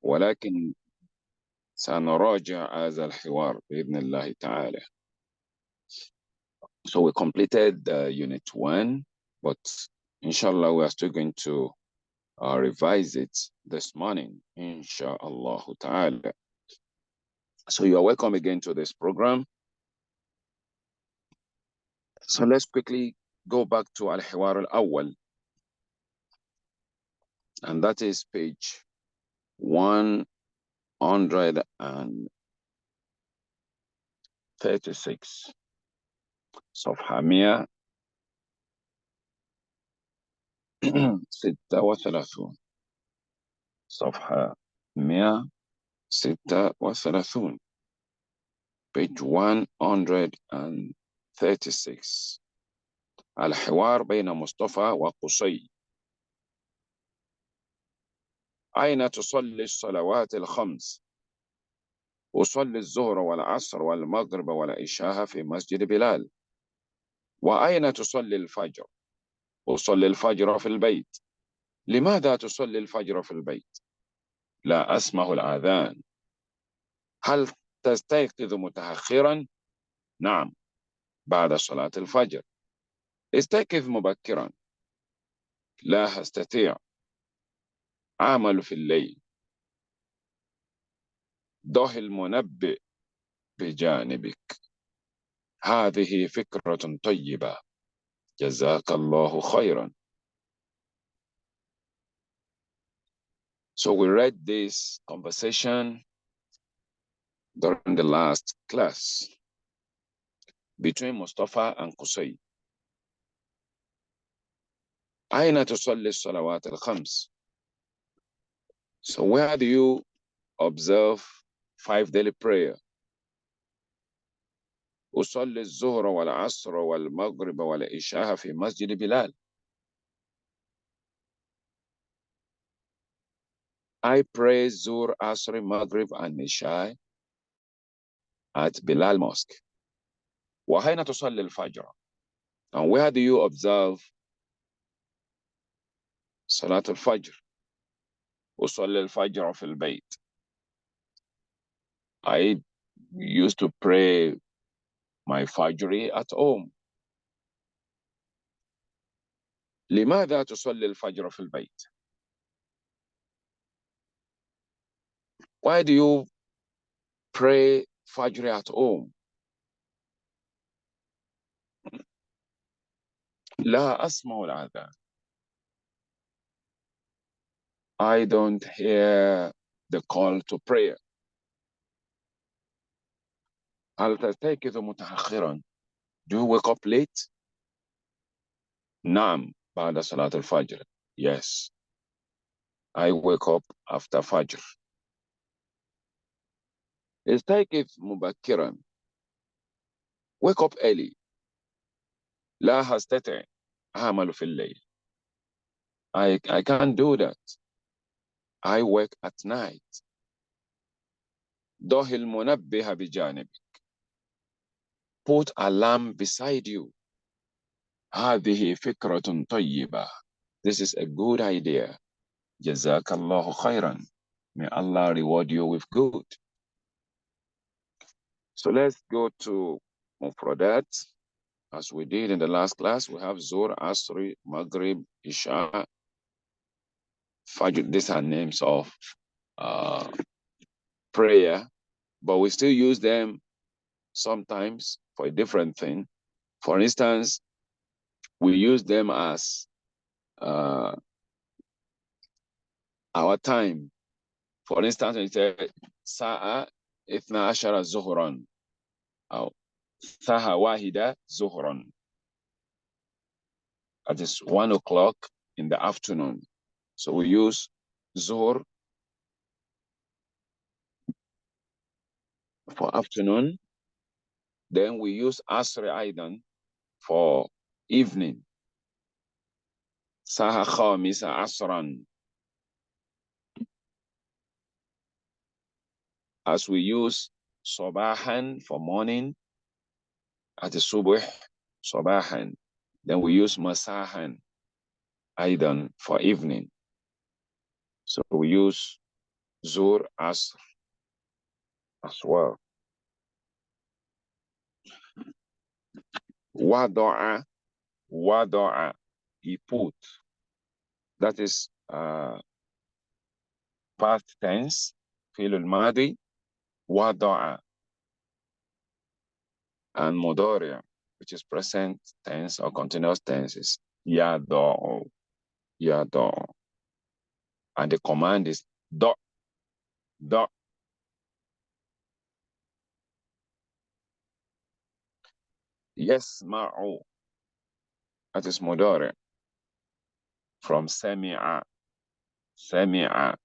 ولكن سنراجع هذا الحوار بإذن الله تعالى. So we completed Unit 1, but inshallah we are still going to revise it this morning, inshallah ta'ala. So you are welcome again to this program. So let's quickly go back to Al-Hiwar Al-Awwal, and that is page 136, صفحة 136، صفحة 136، page 136. الحوار بين مصطفى وقصي. أين تصلي الصلوات الخمس؟ أصلي الظهر والعصر والمغرب والعشاء في مسجد بلال. وأين تصلي الفجر؟ أصلي الفجر في البيت. لماذا تصلي الفجر في البيت؟ لا أسمع الآذان. هل تستيقظ متأخرا؟ نعم، بعد صلاة الفجر. استيقظ مبكرا. لا أستطيع، أعمل في الليل. ضع المنبه بجانبك. هذه فكرة طيبة. جزاك الله خيرا. So we read this conversation during the last class between Mustafa and Qusay. أين تصلي الصلوات الخمس? So where do you observe 5 daily prayer? أصلي الظهر والعصر والمغرب والعشاء في مسجد بلال. I pray Zuhr, Asr, Maghrib, and Isha at Bilal Mosque. وأين تصلي الفجر? And where do you observe صلاة الفجر؟ أصلي الفجر في البيت. I used to pray my Fajr at home. لماذا تصلي الفجر في البيت? Why do you pray Fajr at home? لا أسمع الأذان. I don't hear the call to prayer. هل تستيقظ متأخرا? Do you wake up late? نعم، بعد صلاة الفجر. Yes, I wake up after Fajr. استيقظ مبكرا. Wake up early. لا أستطيع، أعمل في الليل. I can't do that. I work at night. ضع المنبه بجانبك. Put alarm beside you. هذه فكرة طيبة. This is a good idea. جزاك الله خيرا. May Allah reward you with good. So let's go to Mufradat. As we did in the last class, we have Zuhr, Asri, Maghrib, Isha, Fajr. These are names of prayer, but we still use them sometimes for a different thing. For instance, we use them as our time. For instance, we say Sa'a Ithna Ashara Zuhran, or Saha Wahida Zuhran. That is 1 o'clock in the afternoon. So we use Zuhr for afternoon. Then we use Asr Aidan for evening. Saha Khamisa Asran. As we use Sabahan for morning, at the Subuh, Sabahan. Then we use Masahan Aidan for evening. So we use Zuhr, Asr as well. Wada'a, wada'a, he put. That is past tense, fi'l al-madi, wada'a. And mudari', which is present tense or continuous tenses, yada'u, yada'u. And the command is da, da. Yasma'u, that is mudari', from sami'a, sami'a,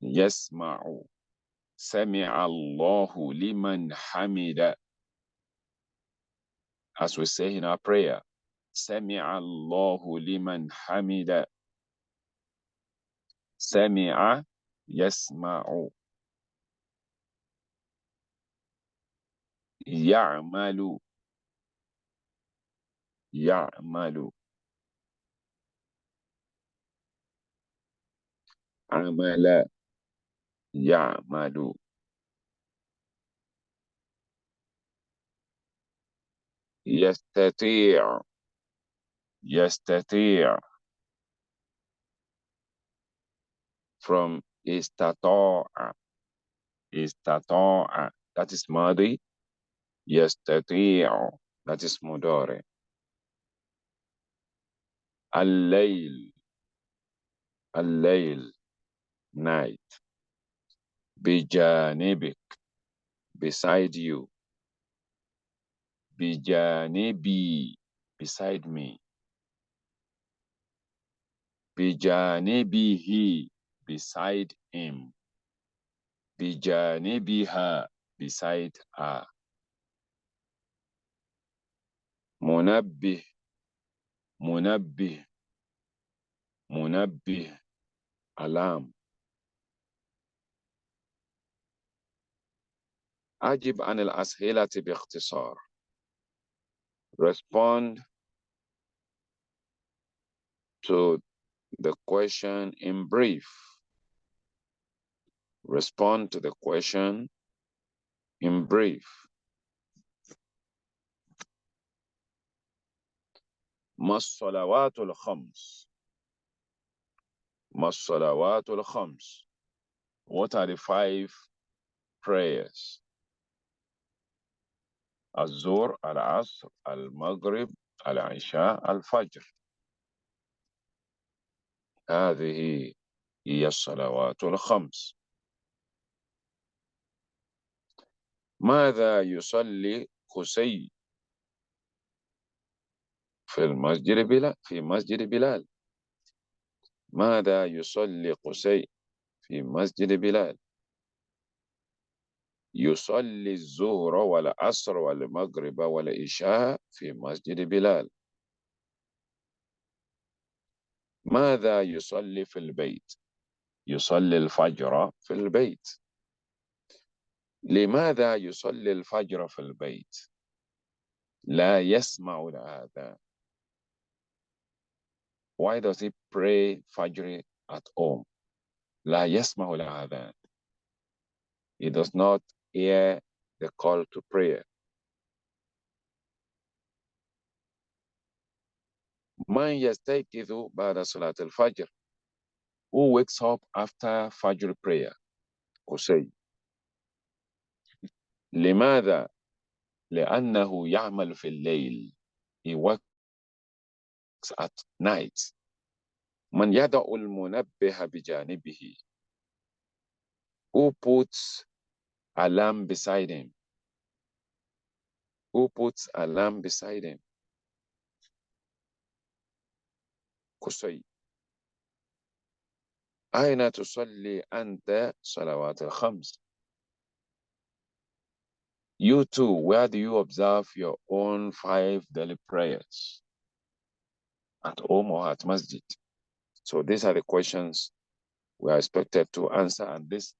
yasma'u. Sami'a Allahu liman hamida. As we say in our prayer, Sami'a Allahu liman hamida. Sami'a, yasma'u. Ya'malu, ya'malu. Amala, ya'malu. يستطيع, يستطيع. From istata'a, istata'a. That is madi. يستطيع, that is mudari. Al-layl, al-layl, night. Bijanibik, beside you. Bijanibi, beside me. Bijanibihi, beside him. Bijanibiha, beside her. Munabbih, munabbih, munabbih, alarm. أجب عن الأسئلة باختصار. Respond to the question in brief. Respond to the question in brief. ما الصلوات الخمس؟ ما الصلوات الخمس? What are the 5 prayers? الظهر, العصر, المغرب, العشاء, الفجر. هذه هي الصلوات الخمس. ماذا يصلي قسي في مسجد بلال؟ ماذا يصلي قسي في مسجد بلال؟ يصلي الظهر والعصر والمغرب والعشاء في مسجد بلال. ماذا يصلي في البيت؟ يصلي الفجر في البيت. لماذا يصلي الفجر في البيت؟ لا يسمع الآذان. Why does he pray Fajr at home? لا يسمع الآذان. He does not hear the call to prayer. من يستيقظ بعد صلاة الفجر? Who wakes up after Fajr prayer? قسي. لماذا؟ لأنه يعمل في الليل. He works at night. من يضع المنبه بجانبه? Who puts alarm beside him? Who puts alarm beside him? قسي. أين تصلي أنت صلوات الخمس؟ You too, where do you observe your own 5 daily prayers? At home or at masjid? So these are the questions we are expected to answer, and this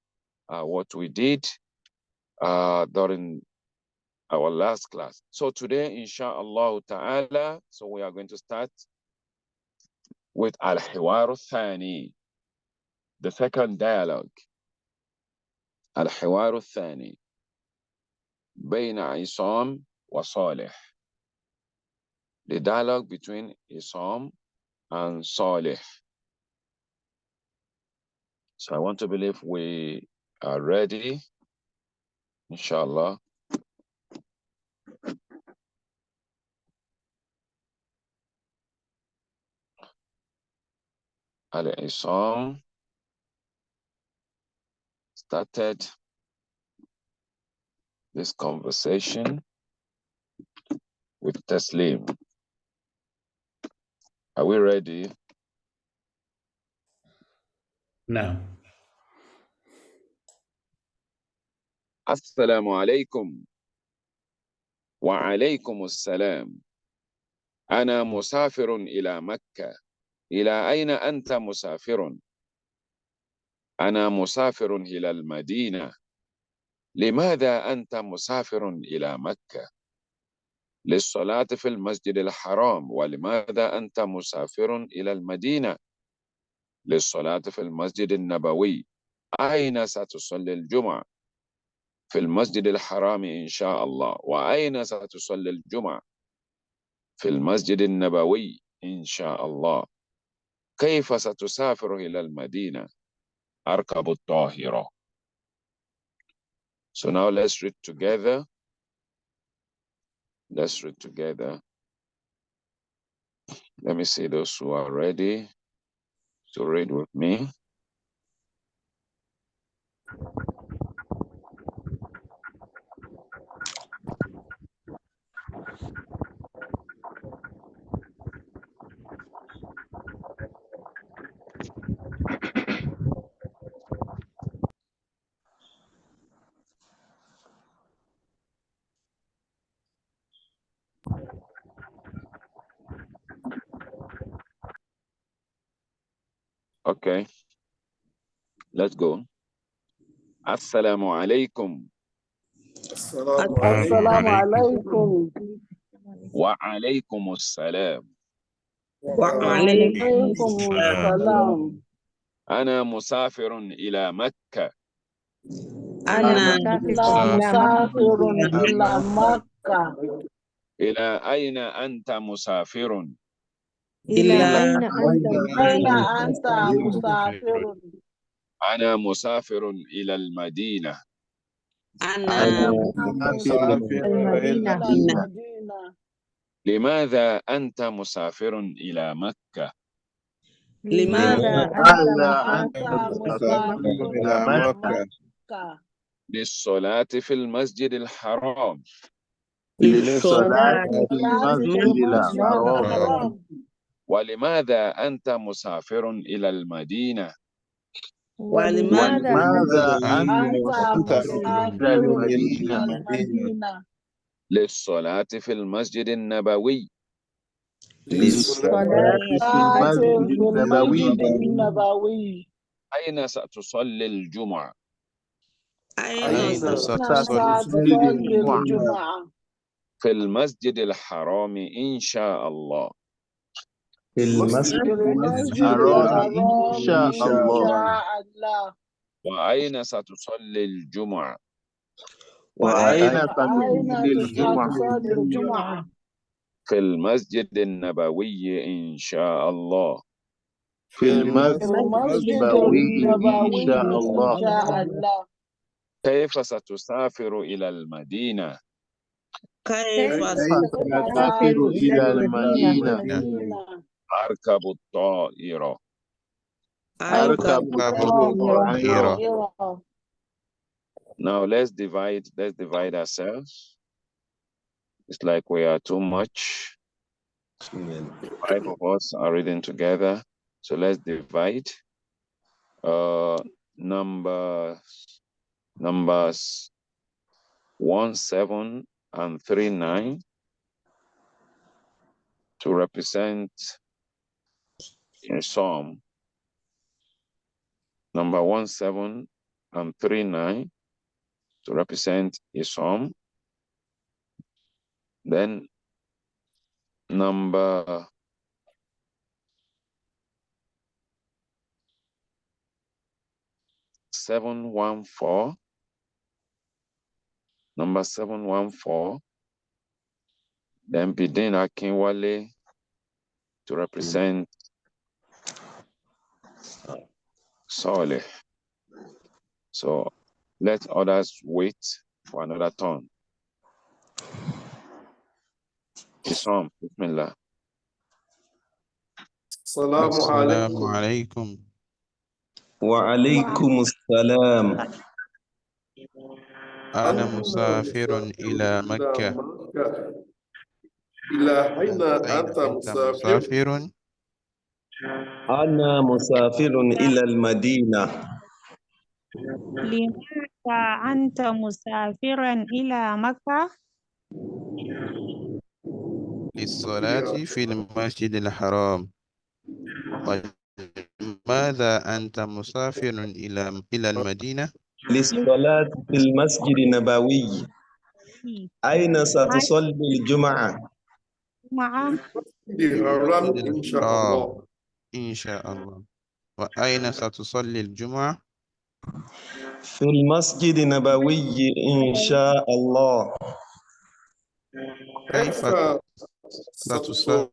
are what we did during our last class. So today, inshallah ta'ala, so we are going to start with al-hiwar al-thani, the second dialogue. الحوار الثاني بين عصام وصالح. The dialogue between Isam and Saleh. So I want to believe we are ready, inshallah. Al-Isam started this conversation with Taslim. Are we ready? No. Assalamu alaikum. Wa alaikum assalam. أنا مسافر إلى مكة. إلى أين أنت مسافر؟ أنا مسافر إلى المدينة. لماذا أنت مسافر إلى مكة؟ للصلاة في المسجد الحرام. ولماذا أنت مسافر إلى المدينة؟ للصلاة في المسجد النبوي. أين ستصلي الجمعة؟ في المسجد الحرام إن شاء الله. وأين ستصلي الجمعة؟ في المسجد النبوي إن شاء الله. كيف ستسافر إلى المدينة؟ أركب الطائرة. So now let's read together. Let's read together. Let me see those who are ready to read with me. Okay, let's go. Assalamu alaikum. السلام عليكم. Wa alaikum assalam. وعليكم السلام. أنا مسافر إلى مكة. أنا مسافر إلى مكة. إلى أين أنت مسافر؟ إلى أين أنت مسافر؟ أنا مسافر إلى المدينة. أنا مسافر إلى المدينة. لماذا أنت مسافر إلى مكة؟ لماذا أنت مسافر إلى مكة؟ للصلاة في المسجد الحرام. للصلاة في المسجد الحرام. ولماذا أنت مسافر إلى المدينة؟ ولماذا أنت مسافر إلى المدينة؟ للصلاة في المسجد النبوي. للصلاة في المسجد النبوي. أين ستصلي الجمعة؟ أين ستصلي الجمعة؟ في المسجد الحرام إن شاء الله. في المسجد الحرام إن شاء الله. وأين ستصلي الجمعة؟ وأين ستصلي الجمعة؟ في المسجد النبوي إن شاء الله. في المسجد النبوي إن شاء الله. كيف ستسافر إلى المدينة؟ كيف ستسافر إلى المدينة؟ أركب الطائرة. أركب الطائرة. Now let's divide ourselves. It's like we are too much. 5 of us are reading together. So let's divide. Numbers 1, 7, and 3, 9 to represent a psalm. Number 1, 7, and 3, 9 to represent a psalm. Then number 7, 1, 4 Number 714. Then Bidin Akinwale to represent Soleh. So let others wait for another turn. Isam, Bismillah. Assalamu alaikum. Wa alaikum assalam. أنا مسافر إلى مكة. أين أين أنت أنت مسافر؟ مسافر؟ أنا مسافر إلى المدينة. لماذا أنت مسافرا إلى مكة؟ للصلاة في المسجد الحرام. ولماذا أنت مسافر إلى المدينة؟ للصلاة في المسجد النبوي. أين ستصلي الجمعة؟ مع الحرام المسجد إن شاء الحرام الله. إن شاء الله. وأين ستصلي الجمعة؟ في المسجد النبوي إن شاء الله. كيف كيف ستصل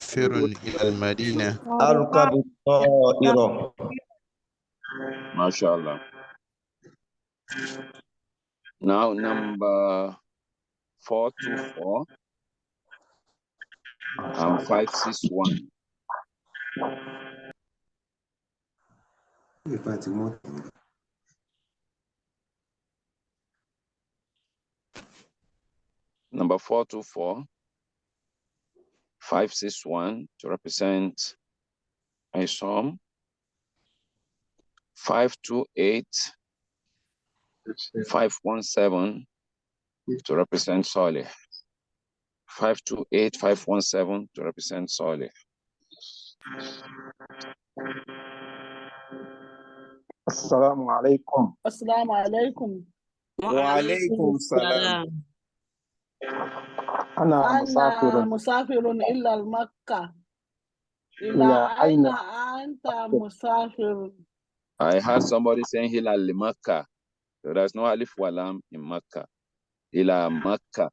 ستصل إلى المدينة؟ أركب الطائرة. MashaAllah. Now number 424 and 561. Number 424, 561 to represent Isam. 528, 517 to represent Saleh. 528, 517 to represent Saleh. Assalamu alaikum. Assalamu alaikum. وعليكم السلام. أنا أنا مسافر مسافر إلى مكة. إلى إلى أين أين أنت مسافر؟ I heard somebody saying Hilal Makkah. So there's no Alif Walam in Makkah. Ila Makkah.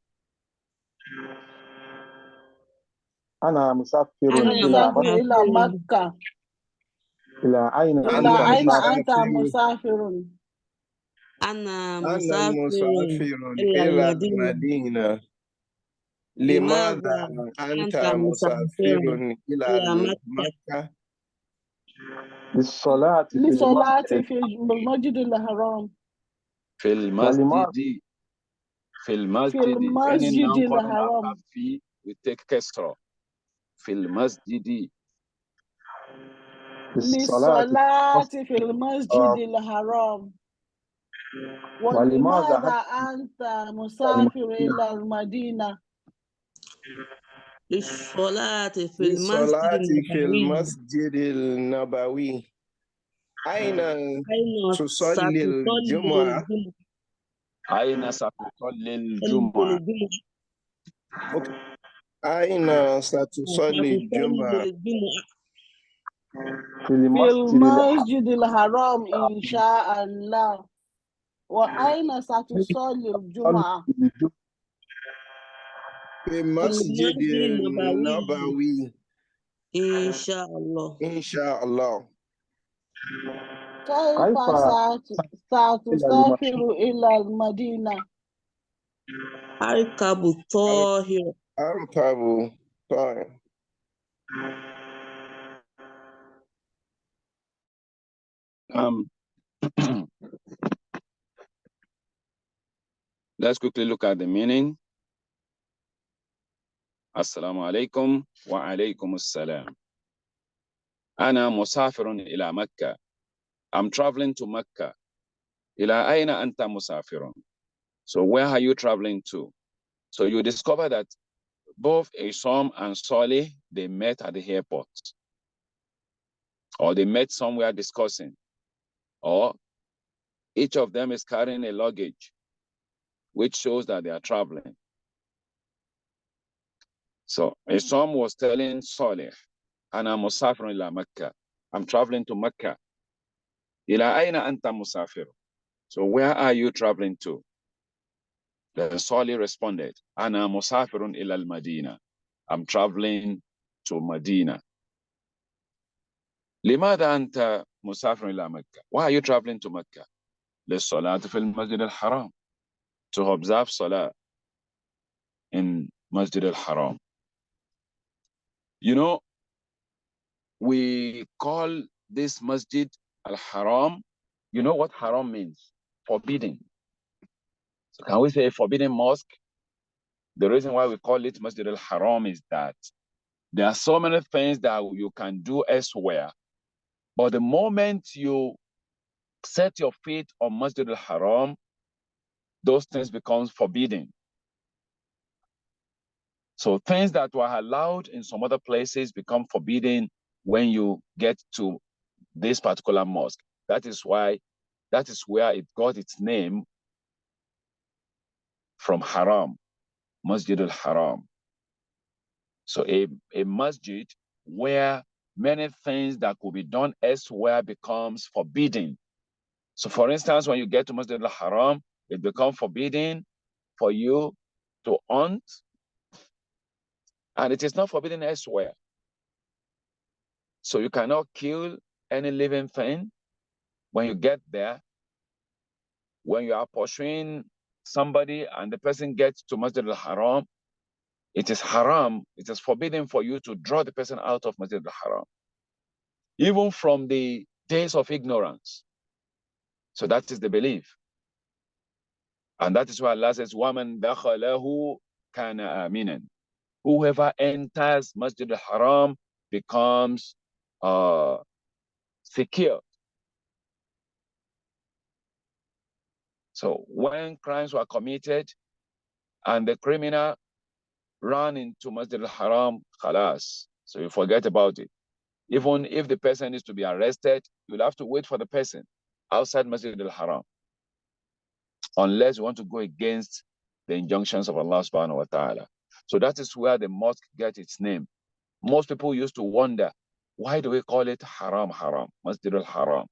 أنا مسافر أنا إلى مسافر مكة. إلى مكة. إلى أين إلى أنت أين مسافر؟ أنت مسافر؟ أنا أنا مسافر مسافر إلى إلى المدينة. المدينة. لماذا لماذا أنت أنت مسافر مسافر إلى إلى مكة؟ مكة؟ للصلاة في لصلاة المسجد في المسجد الحرام. في ولماذا المسجد. في في المسجد. Any المسجد noun coming الحرام. after fi, we take Kesra. في المسجد. للصلاة في للصلاة المسجد في المسجد الحرام. ولماذا ولماذا أنت أنت مسافر المدينة؟ إلى المدينة؟ للصلاة في المسجد للصلاة في النبوي. المسجد النبوي. أين أين تصلي ستصلي الجمعة؟ الجمعة؟ أين ستصلي صلي الجمعة؟ الجمعة. أوكي. أين ستصلي ستصلي الجمعة؟ الجمعة في في المسجد المسجد الحرام إن شاء الله. وأين ستصلي الجمعة؟ في في المسجد المسجد النبوي النبوي إن شاء الله. إن شاء الله. كيف كيف إلى ستسافر إلى المدينة؟ أركب الطائرة. أركب طائر. Let's quickly look at the meaning. Assalamu alaikum wa alaikum assalam. Ana musafirun ila Makkah. I'm traveling to Makkah. Ila aina anta musafirun. So where are you traveling to? So you discover that both Isam and Saleh, they met at the airport. Or they met somewhere discussing. Or each of them is carrying a luggage, which shows that they are traveling. So Isam was telling Saleh, Ana musafirun ila Makkah. I'm traveling to Makkah. Ila aina anta musafir. So where are you traveling to? Then Salih responded, Ana musafirun ila al-Madina. I'm traveling to Medina. لماذا أنت مسافر إلى مكة? Why are you traveling to Mecca? للصلاة في المسجد الحرام. To observe Salah in Masjid al-Haram. You know, we call this Masjid al-Haram, you know what haram means? Forbidden. So can we say forbidden mosque? The reason why we call it Masjid al-Haram is that there are so many things that you can do elsewhere, but the moment you set your feet on Masjid al-Haram, those things become forbidden. So things that were allowed in some other places become forbidden when you get to this particular mosque. That is where it got its name from Haram, Masjid al-Haram. So a masjid where many things that could be done elsewhere becomes forbidden. So for instance, when you get to Masjid al-Haram, it becomes forbidden for you to hunt, and it is not forbidden elsewhere. So you cannot kill any living thing when you get there. When you are pursuing somebody and the person gets to Masjid al-Haram, it is haram, it is forbidden for you to draw the person out of Masjid al-Haram, even from the days of ignorance. So that is the belief. And that is why Allah says, وَمَنْ دَخَلَهُ كَانَ آمِنًا. Whoever enters Masjid al-Haram becomes secure. So when crimes were committed and the criminal ran into Masjid al-Haram, khalas, so you forget about it. Even if the person is to be arrested, you'll have to wait for the person outside Masjid al-Haram, unless you want to go against the injunctions of Allah subhanahu wa ta'ala. So that is where the mosque gets its name. Most people used to wonder, why do we call it Haram, Masjid al-Haram?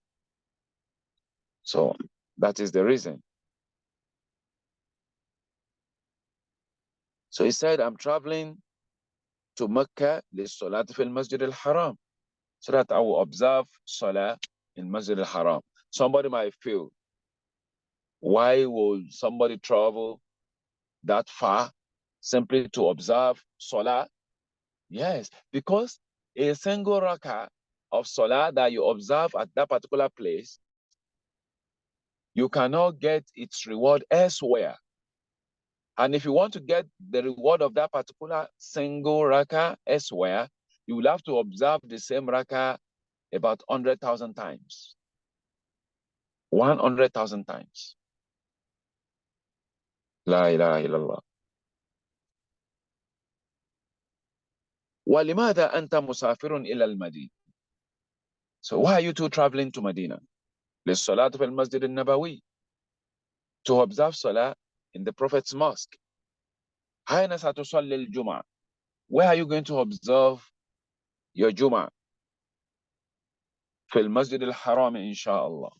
So that is the reason. So he said, I'm traveling to Mecca, للصلاة في المسجد الحرام, so that I will observe Salah in Masjid al-Haram. Somebody might feel, why would somebody travel that far simply to observe Salah? Yes, because a single rakah of Salah that you observe at that particular place, you cannot get its reward elsewhere. And if you want to get the reward of that particular single rakah elsewhere, you will have to observe the same rakah about 100,000 times. 100,000 times. La ilaha illallah. وَلِمَاذَا أَنْتَ مُسَافِرٌ إِلَى الْمَدِينَ? So why are you two traveling to Medina? لِلصَّلَاةِ فِي الْمَسْجِدِ النَّبَوِيِّ, to observe Salah in the Prophet's mosque. أَيْنَ سَتُصَلِّي الْجُمْعَةِ? Where are you going to observe your Jum'ah? في المسجد الحرام إن شاء الله.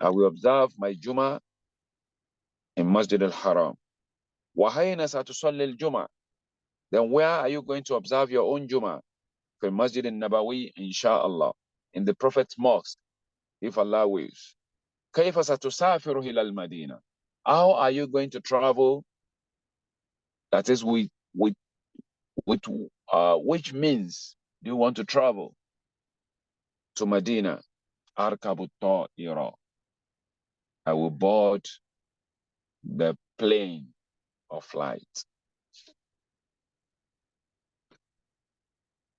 I will observe my Jum'ah in Masjid al-Haram. وَأَيْنَ سَتُصَلِّي الْجُمْعَةِ? Then where are you going to observe your own Jum'ah? في المسجد النبوي إن شاء الله, in the Prophet's mosque, if Allah wills. كيف ستسافر إلى المدينة? How are you going to travel? That is, with which means do you want to travel to Medina? أركب الطائرة. I will board the plane or flight.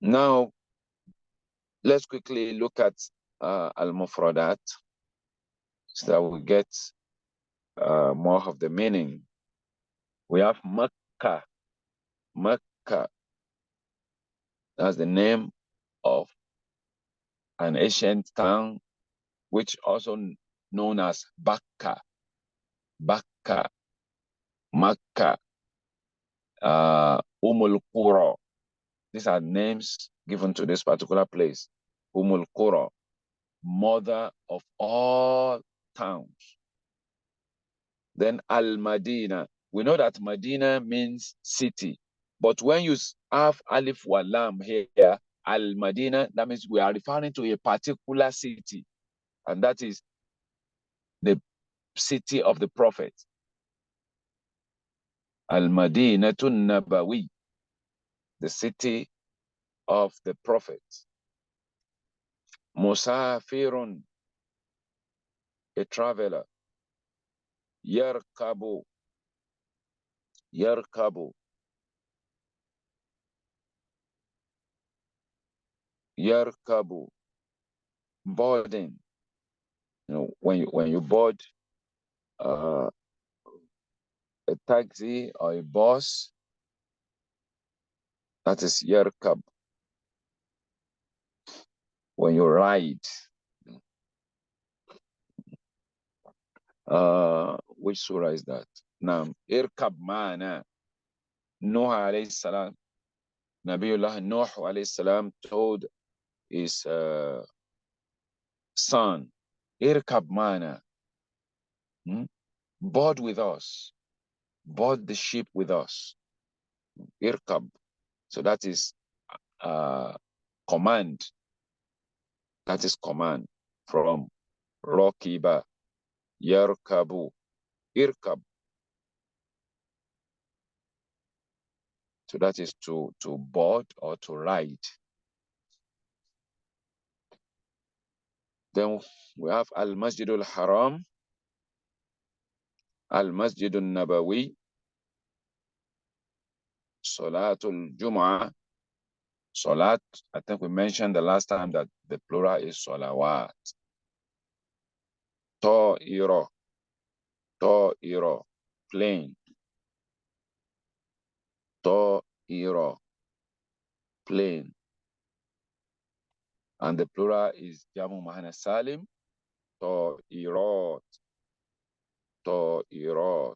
Now, let's quickly look at al-mufradat, so that we get more of the meaning. We have Makkah. Makkah, that's the name of an ancient town, which also known as Bakka. Bakka, Makkah, Qura. These are names given to this particular place. Qura, mother of all towns. Then Al-Madina. We know that Medina means city. But when you have Alif wa Lam here, Al-Madina, that means we are referring to a particular city. And that is the city of the Prophet. Al-Madinatun Nabawi, the city of the Prophet. Musafirun, a traveler. Yarkabu, Yarkabu, Yarkabu, boarding. You know, when you board a taxi or a bus, that is Yarkab. When you ride, which surah is that? Now, Irkab Mana, Nuh alayhi salam, Nabiullah Nuh alayhi salam told his son, Irkab Mana, board with us, board the ship with us. Irkab. So that is command. That is command from Rakiba, Yarkabu, Irkab. So that is to board or to ride. Then we have Al-Masjid al-Haram, Al-Masjid al-Nabawi, Salatul Jum'ah. Salat, I think we mentioned the last time that the plural is Salawat. Ta'ira, Ta'ira, plane. Ta'ira, plane. And the plural is Jamu Mahana Salim, Ta'irat, Ta'irat,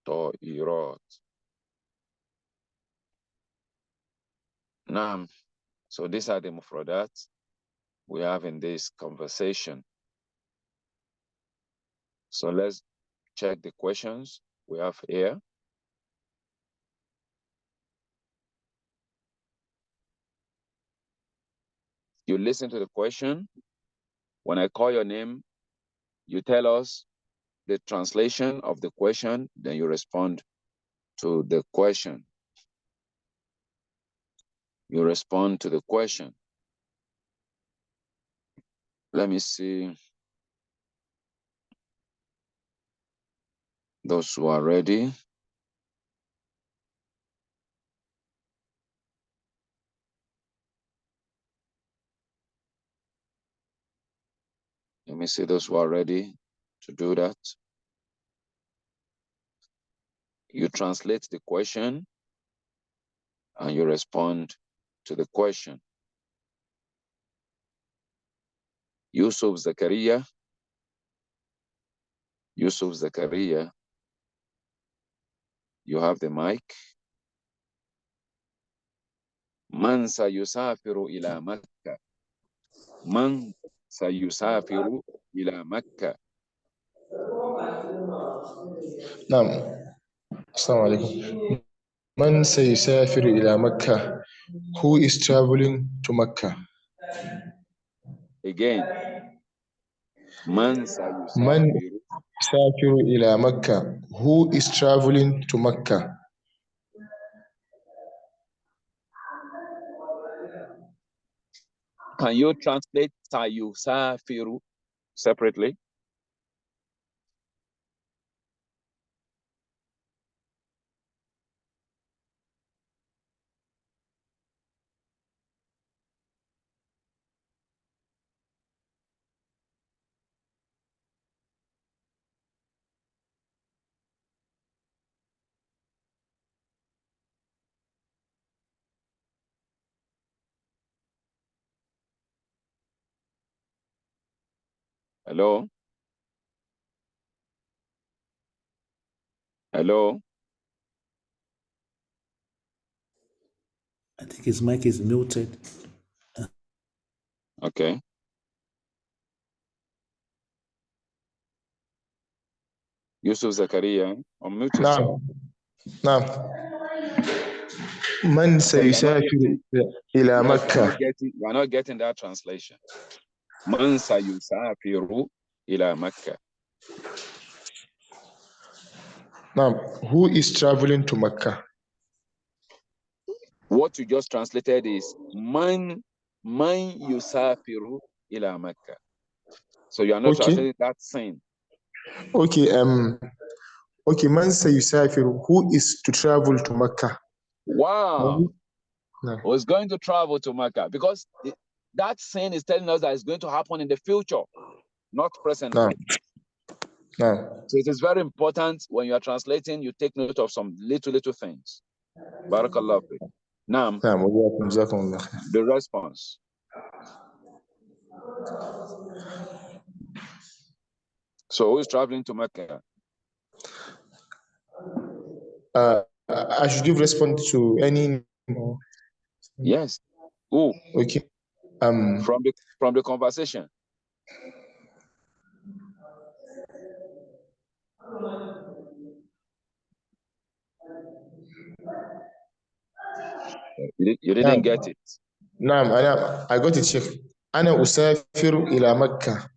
Ta'irat. Naam. So these are the mufradat we have in this conversation. So let's check the questions we have here. You listen to the question. When I call your name, you tell us the translation of the question, then you respond to the question. You respond to the question. Let me see those who are ready. Let me see those who are ready to do that. You translate the question and you respond to the question. Yusuf Zakaria. Yusuf Zakaria, you have the mic. Man sayusafiru ila Makkah. Man sayusafiru ila Makkah. نعم السلام عليكم من سيسافر إلى مكة Who is traveling to Mecca? Again. Man من sayusafiru. سافر إلى مكة Who is traveling to Mecca? Can you translate sayusafiru separately? Hello? Hello? I think his mic is muted. Okay. Yusuf Zakaria, unmute yourself. نعم من سيسافر إلى مكة. You are not getting that translation. من سيسافر إلى مكة. نعم. Who is traveling to Mecca? What you just translated is man yusafiru ila Mecca. So you are not translating that same. Okay. Okay. Man سيسافر. Who is to travel to Mecca? Wow. No. Who's going to travel to Mecca? Because that sin is telling us that it's going to happen in the future, not presently. No. No. So it is very important when you are translating, you take note of some little things. Barakallah. Naam. The response. So who is traveling to Mecca? I should give response to any. Yes. Who? Okay. From the conversation. You didn't get it. نعم I got it, Sheikh. أنا أسافر إلى مكة.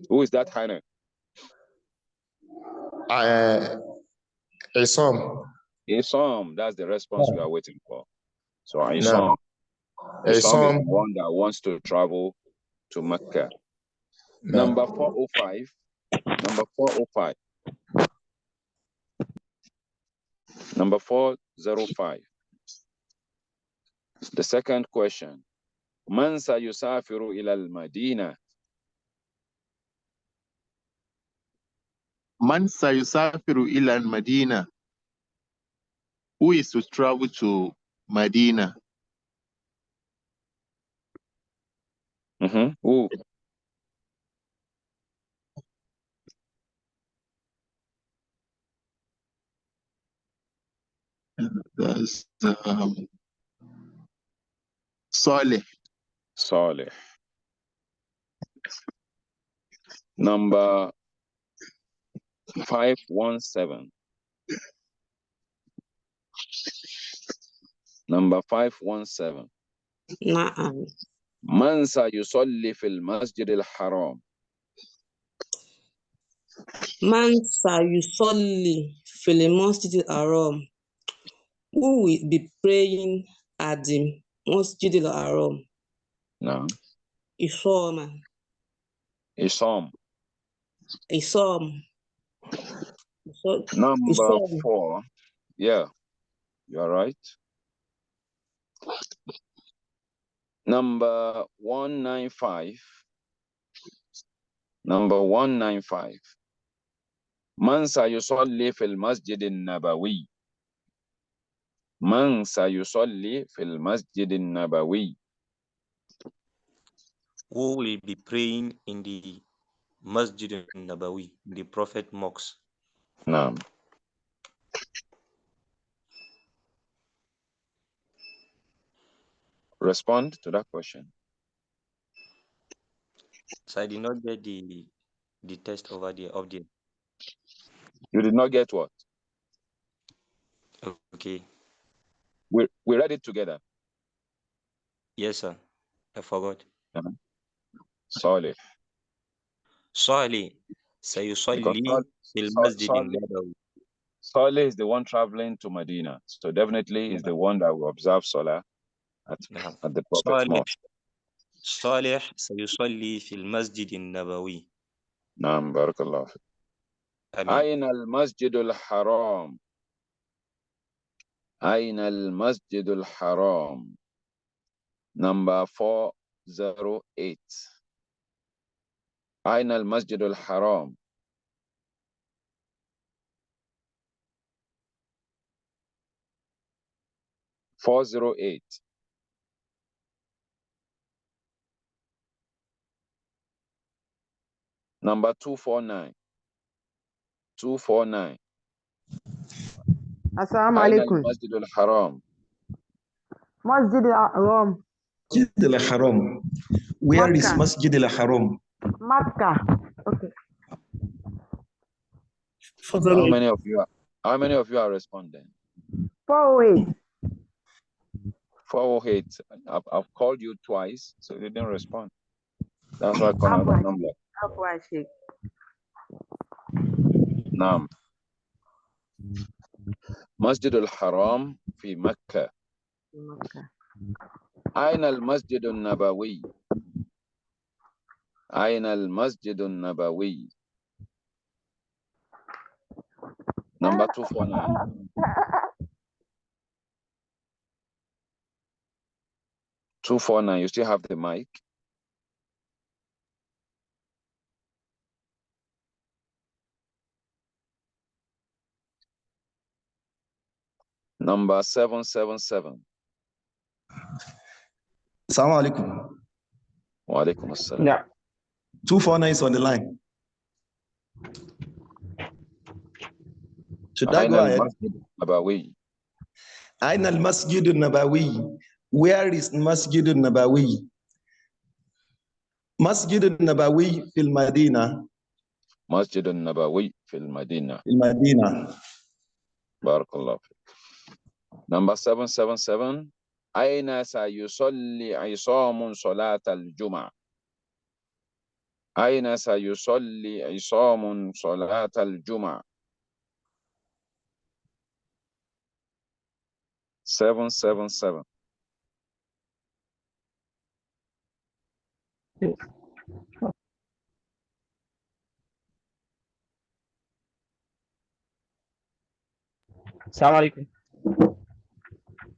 Who is that, Hannah? Isam. Isam, that's the response we are waiting for. So Isam. No. Isam is the one that wants to travel to Mecca. No. Number 405. Number 405. Number 405. The second question. Man sayusafiru ila al-Madina? Man sayusafiru ila al-Madina. Who is to travel to Medina? Who? That's Saleh. Saleh. Number 517. Number 517. نعم. من سيصلي في المسجد الحرام؟ من سيصلي في المسجد الحرام? Who will be praying at the Masjid al-Haram? No. Isam. Isam. Isam. Number 4. Yeah, you're right. Number 195. Number 195. من سيصلي في المسجد النبوي؟ من سيصلي في المسجد النبوي؟ Who will be praying in the Masjid al-Nabawi, the Prophet Mosque? No. Respond to that question. So I did not get the test over there. You did not get what? Okay. We read it together. Yes, sir. I forgot. Saleh. Saleh. Sayusalli fil Masjid al-Nabawi. Saleh is the one traveling to Medina. So definitely is the one that will observe Salah at the Prophet's Mosque. Saleh sayusalli fil Masjid al-Nabawi. Naam, barakallah. أين المسجد الحرام؟ أين المسجد الحرام? Number 408. أين المسجد الحرام؟ $408. Number 249. 249. Assalamu alaikum. Masjid al-Haram. Masjid al-Haram. Masjid al-Haram. Where is Masjid al-Haram? Makkah. Okay. How many of you are responding? 408. 408. I've called you twice, so you didn't respond. That's why I call another number. Naam. Masjid al-Haram fi Makkah. أين المسجد النبوي؟ أين المسجد النبوي؟ Number 249. 249, you still have the mic. Number 777. Assalamu alaikum. Wa alaikum assalam. Yeah. 249 is on the line. Should I go ahead? Nabawi. Aina al-Masjid al-Nabawi. Where is Masjid al-Nabawi? Masjid al-Nabawi fil Madina. Masjid al-Nabawi fil Madina. Fil Madina. Barakallah. Number 777. Aina sayusalli isamun salat al-Jum'ah. Aina sayusalli isamun salat al-Jum'ah. 777. السلام عليكم.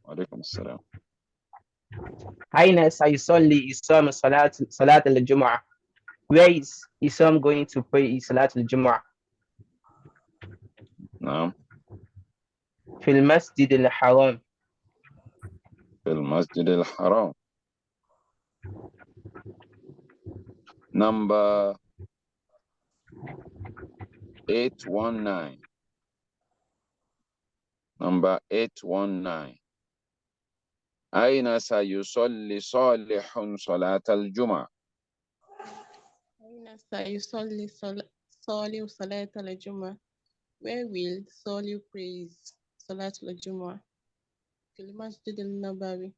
وعليكم السلام. أين سيصلي إسام صلاة الجمعة? Where is Isam going to pray صلاة الجمعة? نعم. في المسجد الحرام. في المسجد الحرام. Number 819. Number 819. أين سيصلي صالح صلاة الجمعة؟ أين سيصلي صالح صلاة الجمعة? Where will Salih praise صلاة الجمعة? في المسجد النبوي.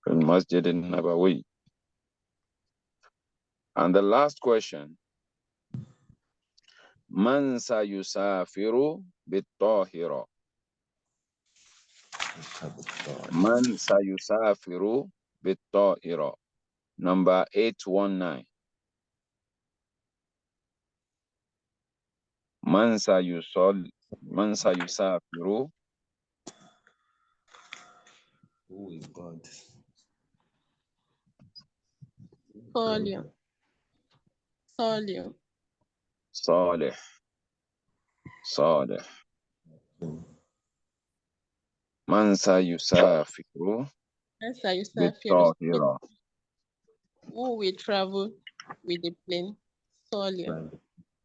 في المسجد النبوي. And the last question. من سيسافر بالطاهرة؟ من سيسافر بالطائرة. Number 819. من سيسافر. Who is God? صالح. من سيسافر بالطائرة. Who will travel with the plane?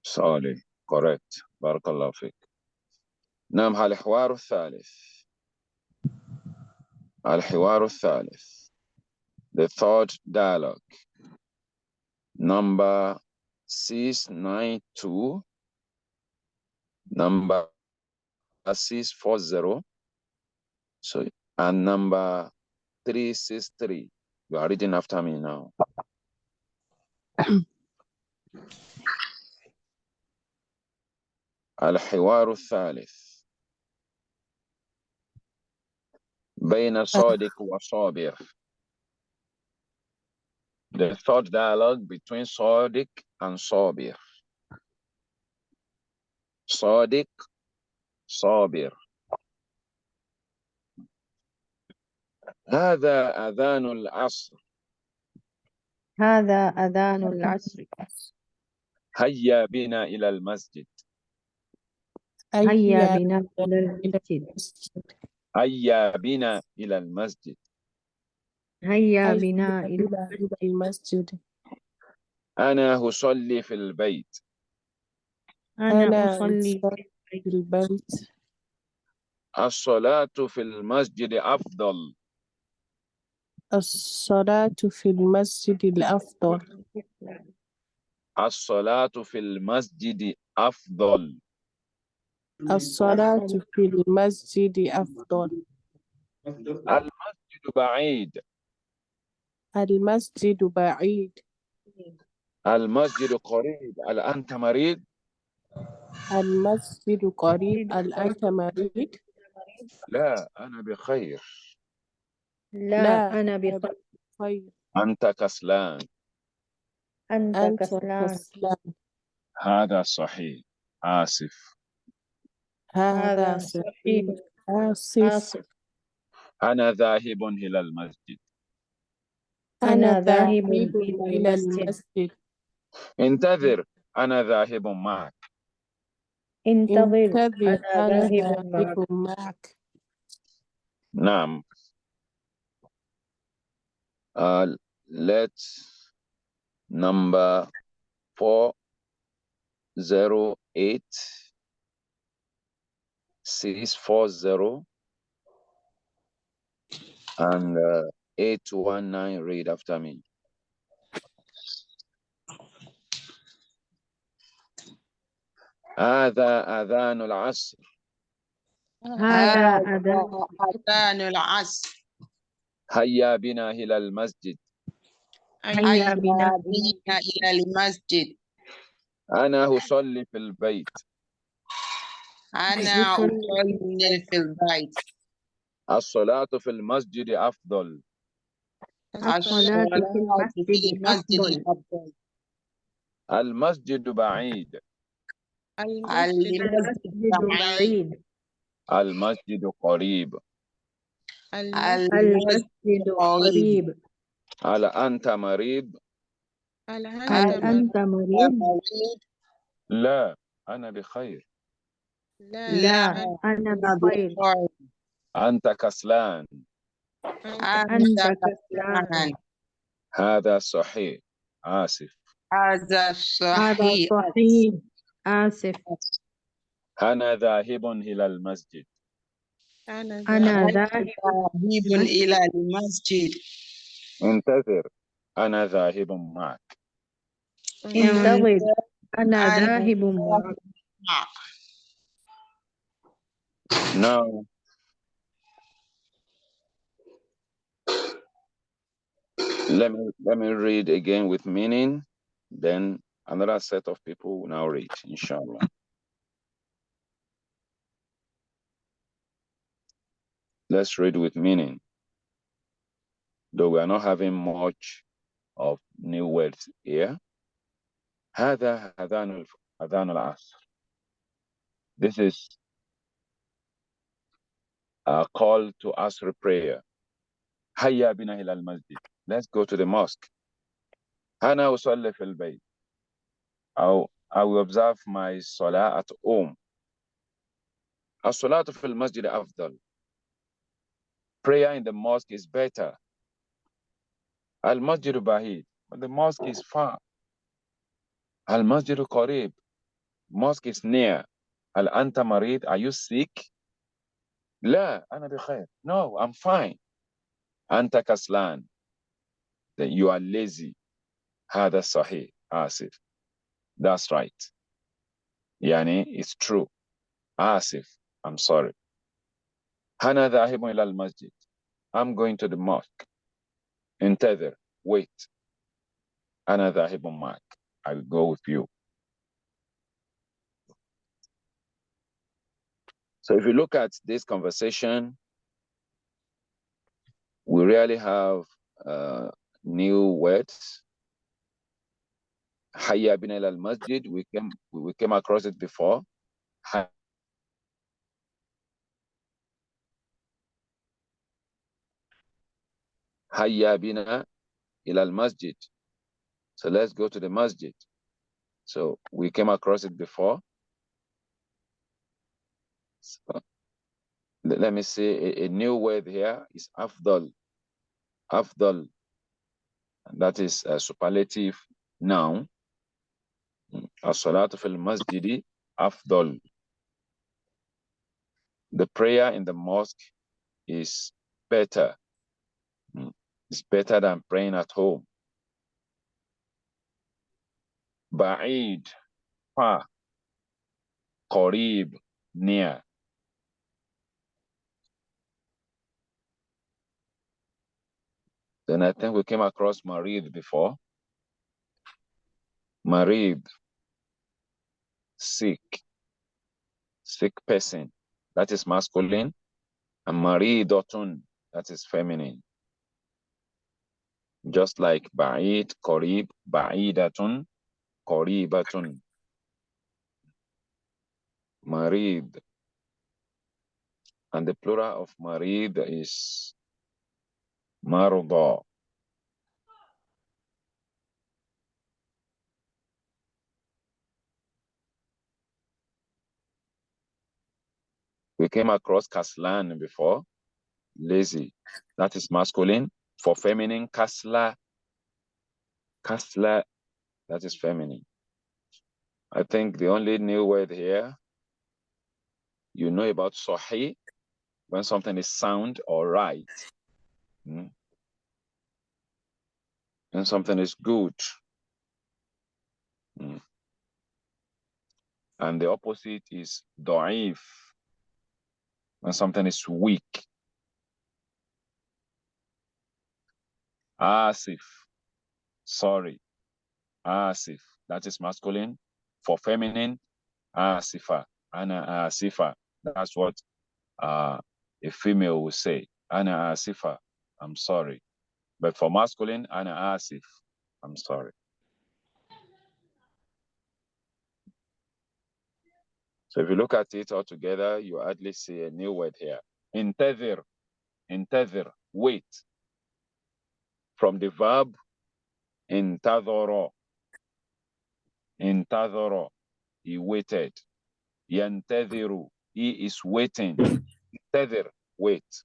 صالح. Correct. بارك الله فيك. نعم. الحوار الثالث. الحوار الثالث. The third dialogue. Number 692. Number 640. So, and number 363. You are reading after me now. الحوار الثالث بين صادق وصابر. The third dialogue between Sadiq and Sabir. Sadiq, Sabir. هذا أذان العصر. هذا أذان العصر. هيا بنا إلى المسجد. هيا بنا إلى المسجد. هيا بنا إلى المسجد. هيا بنا إلى المسجد. أنا أصلي في البيت. أنا أصلي في البيت. الصلاة في المسجد أفضل. الصلاة في المسجد الأفضل. الصلاة في المسجد أفضل. الصلاة في المسجد أفضل. المسجد بعيد. المسجد بعيد. المسجد قريب. هل أنت مريض؟ المسجد قريب. هل أنت مريض؟ لا أنا بخير. لا أنا بخير. أنت كسلان. أنت كسلان. هذا صحيح. آسف. هذا صحيح. آسف. أنا ذاهب إلى المسجد. أنا ذاهب إلى المسجد. انتظر، أنا ذاهب معك. انتظر أنا ذاهب معك. نعم. Let's number 408 640 and 819. Read after me. هذا أذان العصر. هذا أذان العصر. هيا بنا إلى المسجد. هيا بنا إلى المسجد. أنا أصلي في البيت. أنا أصلي في البيت. الصلاة في المسجد أفضل. الصلاة في المسجد أفضل. المسجد بعيد. المسجد بعيد. المسجد قريب. المسجد قريب. هل أنت مريض؟ هل أنت مريض؟ لا أنا بخير. لا أنا بخير. أنت كسلان. أنت كسلان. هذا صحيح. آسف. هذا صحيح. آسف. أنا ذاهب إلى المسجد. أنا ذاهب إلى المسجد. انتظر، أنا ذاهب معك. انتظر أنا ذاهب معك. Now, let me read again with meaning. Then another set of people will now read, inshallah. Let's read with meaning. Though we are not having much of new words here. هذا أذان العصر. This is a call to Asr prayer. هيا بنا إلى المسجد. Let's go to the mosque. أنا أصلي في البيت. I will observe my salah at home. الصلاة في المسجد أفضل. Prayer in the mosque is better. Al-Masjid Bahid, but the mosque is far. Al-Masjid Qarib, mosque is near. Al-Anta Marid, are you sick? La, ana bikhair. No, I'm fine. Anta Kaslan, then you are lazy. Hada Sahih, Asif. That's right. Yani, it's true. Asif, I'm sorry. Hana dhahibun ila al-masjid. I'm going to the mosque. Intather, wait. Ana dhahibun mak. I will go with you. So if you look at this conversation, we really have new words. Hayya bin al masjid, we came across it before. Hayya bina al masjid. So let's go to the masjid. So we came across it before. So let me see, a new word here is afdal. Afdal, that is a superlative noun. As-salatu fil masjidi afdal. The prayer in the mosque is better. It's better than praying at home. Ba'id, far. Qarib, near. Then I think we came across marid before. Marid, sick person, that is masculine, and maridotun, that is feminine. Just like ba'id, qarib, ba'idatun, qaribatun. Marid. And the plural of marid is marda. We came across kaslan before, lazy. That is masculine. For feminine, kasla. Kasla, that is feminine. I think the only new word here, you know about sahih, when something is sound or right. When something is good. And the opposite is da'if, when something is weak. Asif, sorry. Asif, that is masculine. For feminine, asifa, ana asifa. That's what a female will say. Ana asifa, I'm sorry. But for masculine, ana asif, I'm sorry. So if you look at it all together, you hardly see a new word here. Intadhir, wait. From the verb intadhara. Intadhara, he waited. Yantadhiru, he is waiting. Intadhir, wait.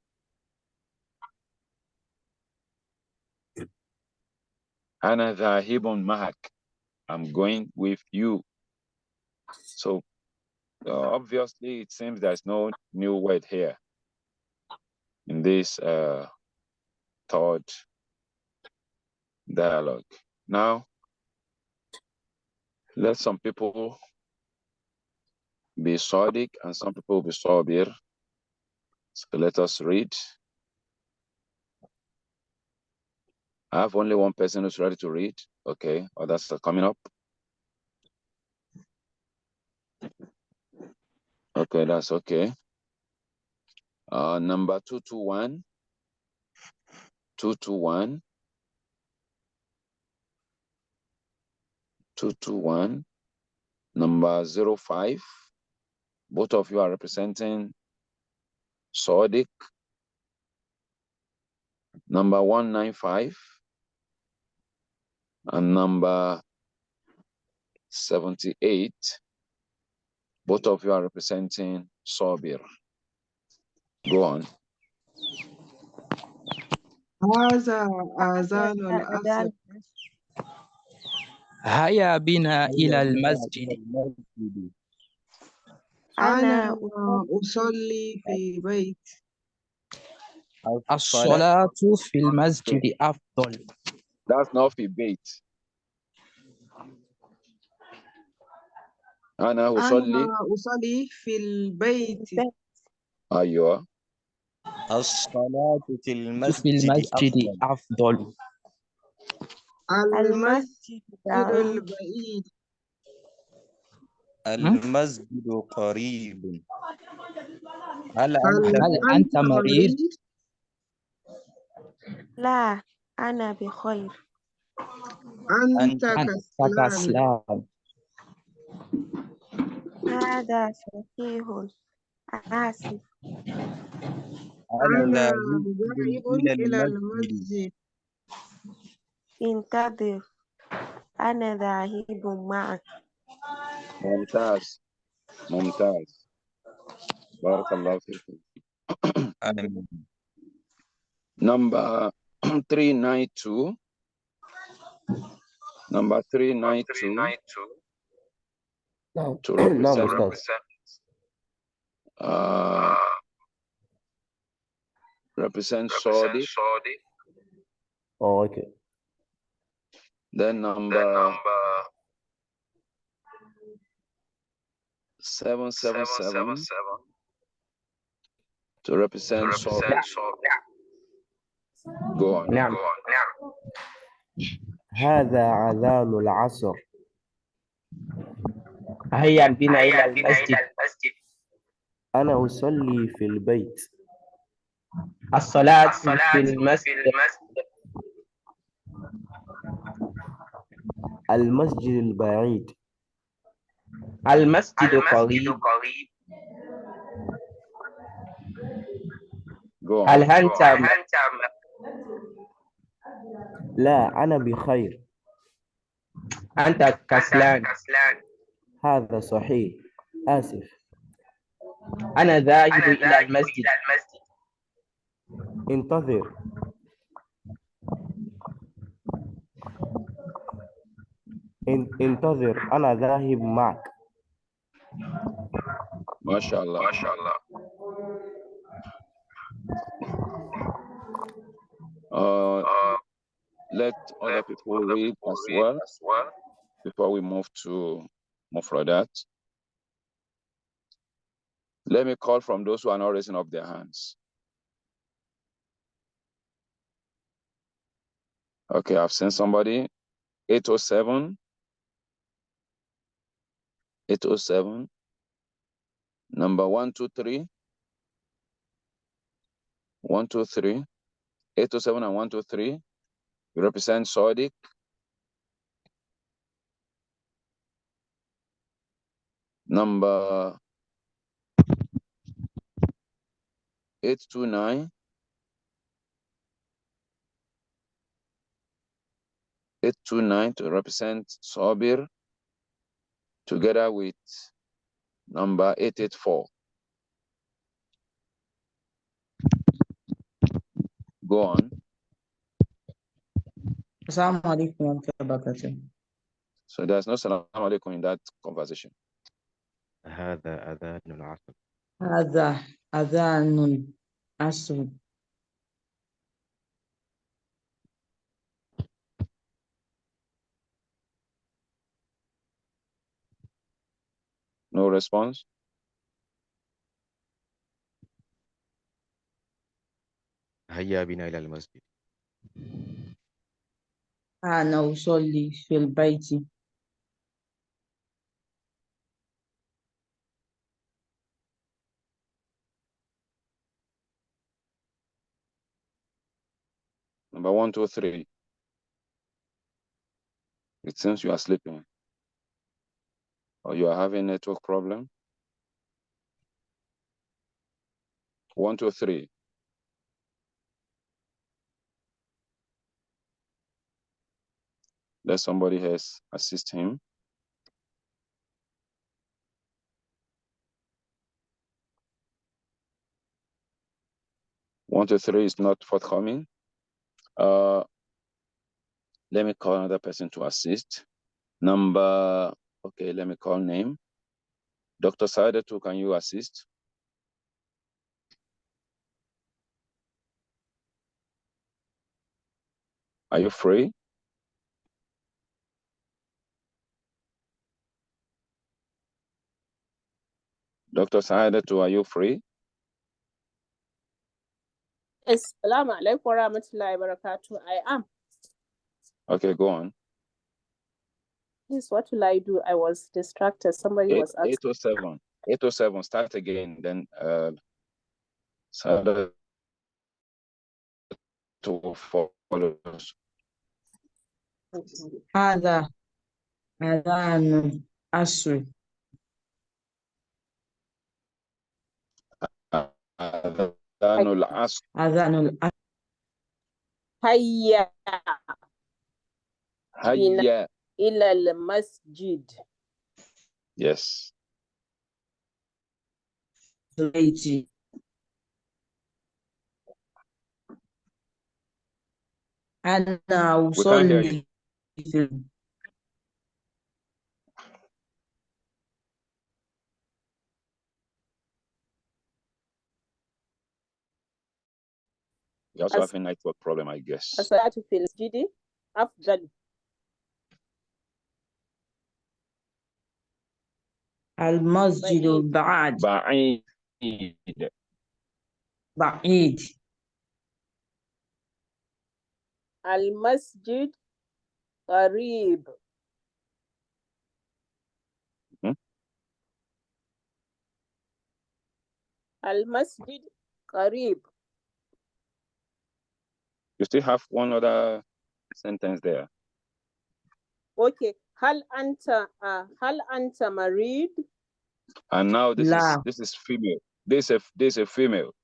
Ana dhahibun mahak, I'm going with you. So obviously it seems there's no new word here in this third dialogue. Now, let some people be sadiq and some people be sabir. So let us read. I have only one person who's ready to read. Okay, others are coming up. Okay, that's okay. Number 221. 221. 221. Number 05. Both of you are representing Sadiq. Number 195. And number 78. Both of you are representing Sabir. Go on. هذا آذان العصر. هيا بنا إلى المسجد. أنا أصلي في بيت. الصلاة في المسجد أفضل. That's not في بيت. أنا أصلي في البيت. أيوة. الصلاة في المسجد أفضل. المسجد البعيد. المسجد قريب. هل أنت مريض؟ لا أنا بخير. أنت كسلان. هذا صحيح. آسف. أنا ذاهب إلى المسجد. انتظر. أنا ذاهب معك. ممتاز. ممتاز. بارك الله فيكم. Number 392. Number 392. To represent. Represent Saudi. Oh, okay. Then number 777 to represent Saudi. Go on. نعم. هذا أذان العصر. هيا بنا إلى المسجد. أنا أصلي في البيت. الصلاة في المسجد. المسجد البعيد. المسجد قريب. Go on. هل أنت لا أنا بخير. أنت كسلان. هذا صحيح. آسف. أنا ذاهب إلى المسجد. انتظر. انتظر أنا ذاهب معك. ما شاء الله. Let other people read as well before we move to Mufradat. Let me call from those who are not raising up their hands. Okay, I've seen somebody. 807. 807. Number 123. 123. 807 and 123. You represent Sadiq. Number 829. 829 to represent Sabir, together with number 884. Go on. Assalamu alaikum wa rahmatullahi wa barakatuh. So there's no salam alaikum in that conversation. هذا أذان العصر. هذا أذان العصر. No response? هيا بنا إلى المسجد. أنا أصلي في البيت. Number 123. It seems you are sleeping, or you are having a network problem. 123. Let somebody else assist him. One to three is not forthcoming. Let me call another person to assist. Number, okay, let me call name. Dr. Saadatu, can you assist? Are you free? Dr. Saadatu, are you free? Assalamu alaikum wa rahmatullahi wa barakatuh. I am. Okay, go on. Please, what will I do? I was distracted. Somebody was asking. 807. 807, start again. Then Saadatu follows. هذا أذان العصر. أذان العصر. أذان العصر. هيا هيا إلى المسجد. Yes. البيت. أنا We can't hear you. أصلي في You also have a network problem, I guess. الصلاة في المسجد أفضل. المسجد البعيد بعيد. بعيد المسجد قريب. Hmm? المسجد قريب. You still have one other sentence there. Okay. هل أنت مريض؟ And now this لا is female. This is a female.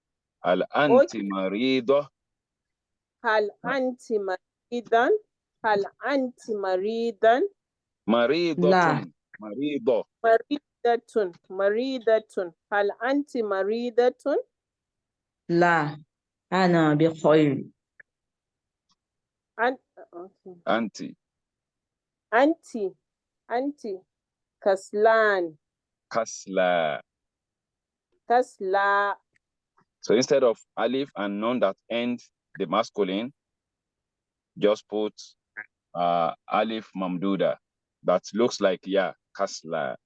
Al anti marido. هل أنت مريضا؟ هل أنت مريضا؟ لا Maridotun. Marido. مريضة. هل أنت مريضة؟ لا أنا بخير Anti. أنت كسلان. Kasla. كسلا. So instead of alif and nun that end the masculine, just put alif mamduda. That looks like yeah, kasla.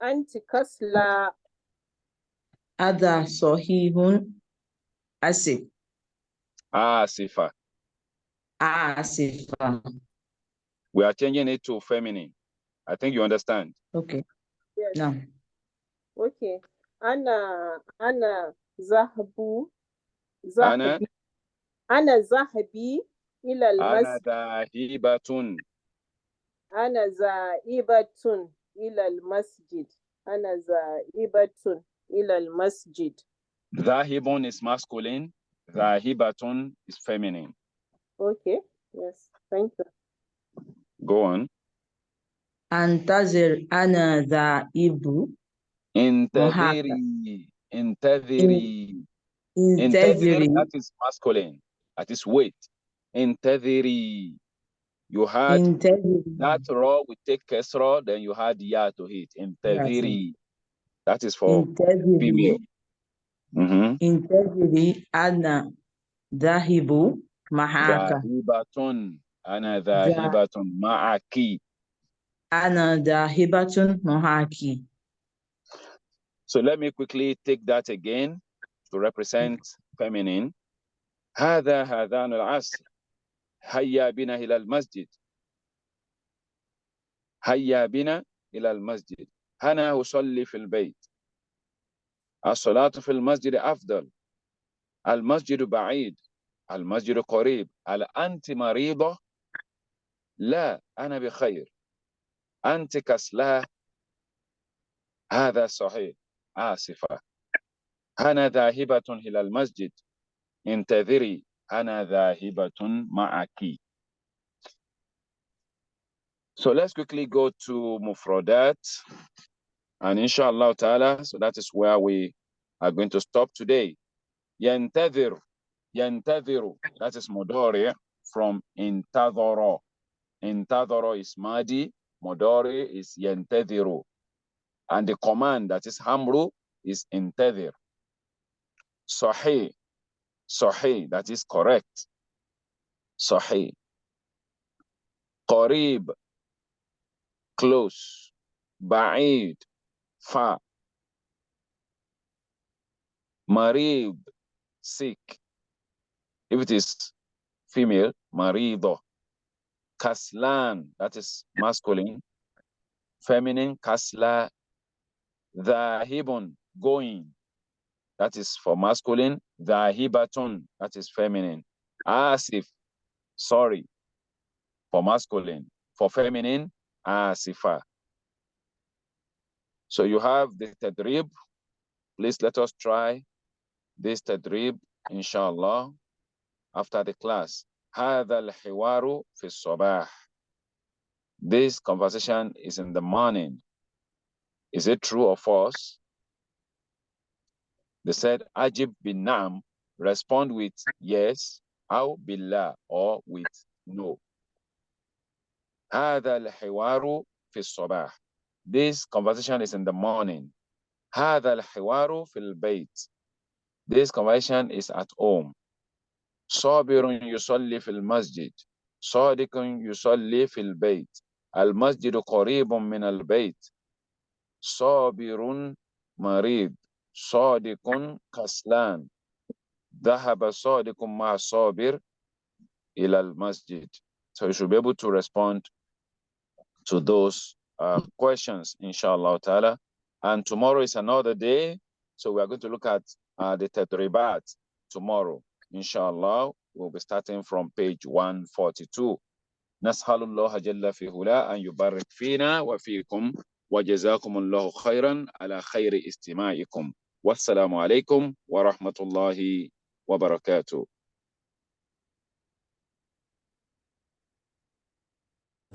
أنت كسلا. هذا صحيح آسف Asifa. آسفة. We are changing it to feminine. I think you understand. Okay. Yes. No. Okay. أنا ذهبي إلى Ana المسجد. dahibatun. أنا ذاهبة إلى المسجد. أنا ذاهبة إلى المسجد. Dhahibun is masculine. Dhahibatun is feminine. Okay. Yes. Thank you. Go on. أنتظر أنا ذاهب محاكا Intadiri. Intadiri. Intadiri, انتظري that is masculine. That is wait. Intadiri. You had انتظري that raw, we take kesra, then you had ya to hit. Intadiri. That is for female. انتظري انتظري أنا ذاهب معك Dhahibatun. Ana dhahibatun ma'aki. أنا ذاهبة معك. So let me quickly take that again to represent feminine. هذان العصر. هيا بنا إلى المسجد. هيا بنا إلى المسجد. أنا أصلي في البيت. الصلاة في المسجد أفضل. المسجد بعيد. المسجد قريب. هل أنت مريضة؟ لا أنا بخير. أنت كسلى؟ هذا صحيح. آسفة. أنا ذاهبة إلى المسجد. انتظري. أنا ذاهبة معك. So let's quickly go to Mufrodat. And inshallah ta'ala, so that is where we are going to stop today. Yantadhir. Yantadhiru. That is Modori from Intadhoro. Intadhoro is Madi. Modori is Yantadhiru. And the command that is Hamru is Intadhir. Sahih. Sahih. That is correct. Sahih. Qarib. Close. Ba'id. Far. Marib. Sick. If it is female, marido. Kaslan, that is masculine. Feminine, kasla. Dhahibun, going. That is for masculine. Dhahibatun, that is feminine. Asif, sorry, for masculine. For feminine, asifa. So you have the tadrib. Please let us try this tadrib, inshallah, after the class. هذا الحوار في الصباح. This conversation is in the morning. Is it true or false? They said, Ajib bin Nam, respond with yes, أو بالله, or with no. هذا الحوار في الصباح. This conversation is in the morning. هذا الحوار في البيت. This conversation is at home. صابر يصلي في المسجد. صادق يصلي في البيت. المسجد قريب من البيت صابر مريض صادق كسلان ذهب صادق مع صابر إلى المسجد. So you should be able to respond to those questions, inshallah ta'ala. And tomorrow is another day, so we are going to look at the tadribat tomorrow, inshallah. We'll be starting from page 142. نسأل الله جل في علاه أن يبارك فينا وفيكم وجزاكم الله خيرا على خير استماعكم والسلام عليكم ورحمة الله وبركاته.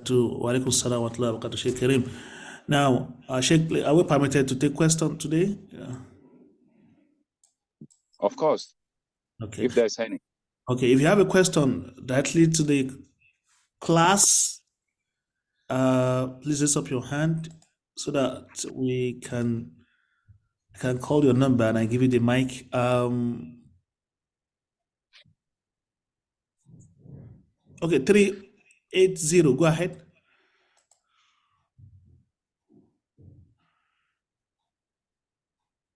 Wa alaikum salam wa rahmatullahi wa barakatuh, Sheikh Karim. Now, Sheikh, are we permitted to take questions today? Yeah. Of course. Okay. If there's any. Okay, if you have a question directly to the class, please raise up your hand so that we can call your number and I give you the mic. Okay, 380. Go ahead.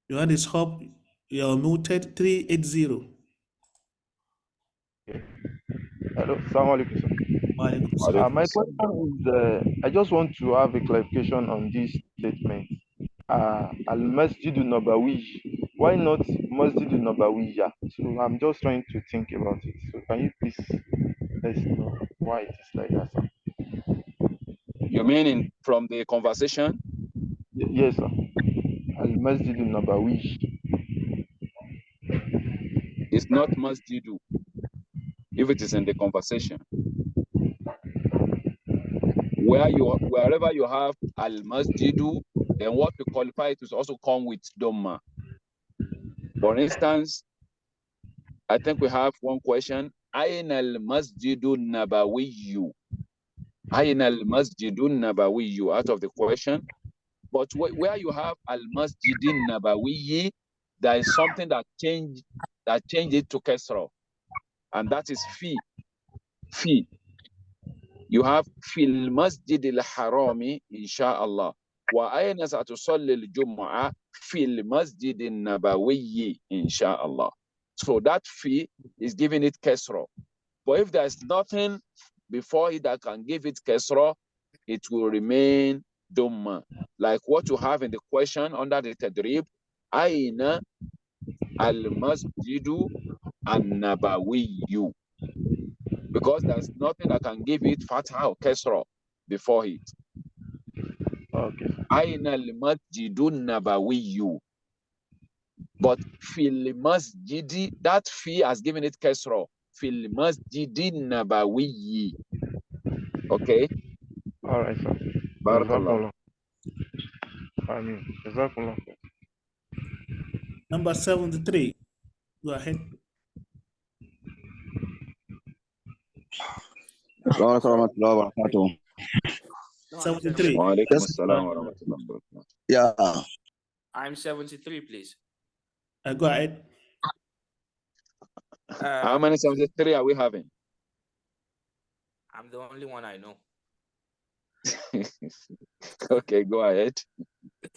Your hand is up. You're muted. 380. Hello, Assalamu alaikum, sir. My question is, I just want to have a clarification on this statement. Al-Masjid Nabawi. Why not Masjid Nabawiya? So I'm just trying to think about it. So can you please let us know why it is like that, sir? You mean from the conversation? Yes, sir. Al-Masjid Nabawi. It's not masjidu if it is in the conversation. Wherever you have al-masjidu, then what we qualify it to also come with dhamma. For instance, I think we have one question. Aina al-masjidu nabawiyyu? Aina al-masjidu nabawiyyu? Out of the question. But where you have al-masjidin nabawiyyi, there is something that changed it to kasra, and that is fi. Fi. You have fil masjid al-harami, inshallah. Wa ayna satusalli al-jum'a fil masjid al-nabawiyyi, inshallah. So that fi is giving it kasra. But if there's nothing before it that can give it kasra, it will remain dhamma. Like what you have in the question under the tadrib, ayna al-masjidu an-nabawiyyu. Because there's nothing that can give it fatha or kasra before it. Okay. Aina al-masjidu an-nabawiyyu. But fil masjidi, that fi has given it kasra. Fil masjidi nabawiyyi. Okay? All right, sir. Barakallah. Jazakumullah. Number 73. Go ahead. Assalamu alaikum wa rahmatullahi 73. Wa alaikum assalam wa rahmatullahi wa barakatuh. Yeah. I'm 73, please. Go ahead. How many 73 are we having? I'm the only one I know. Okay, go ahead.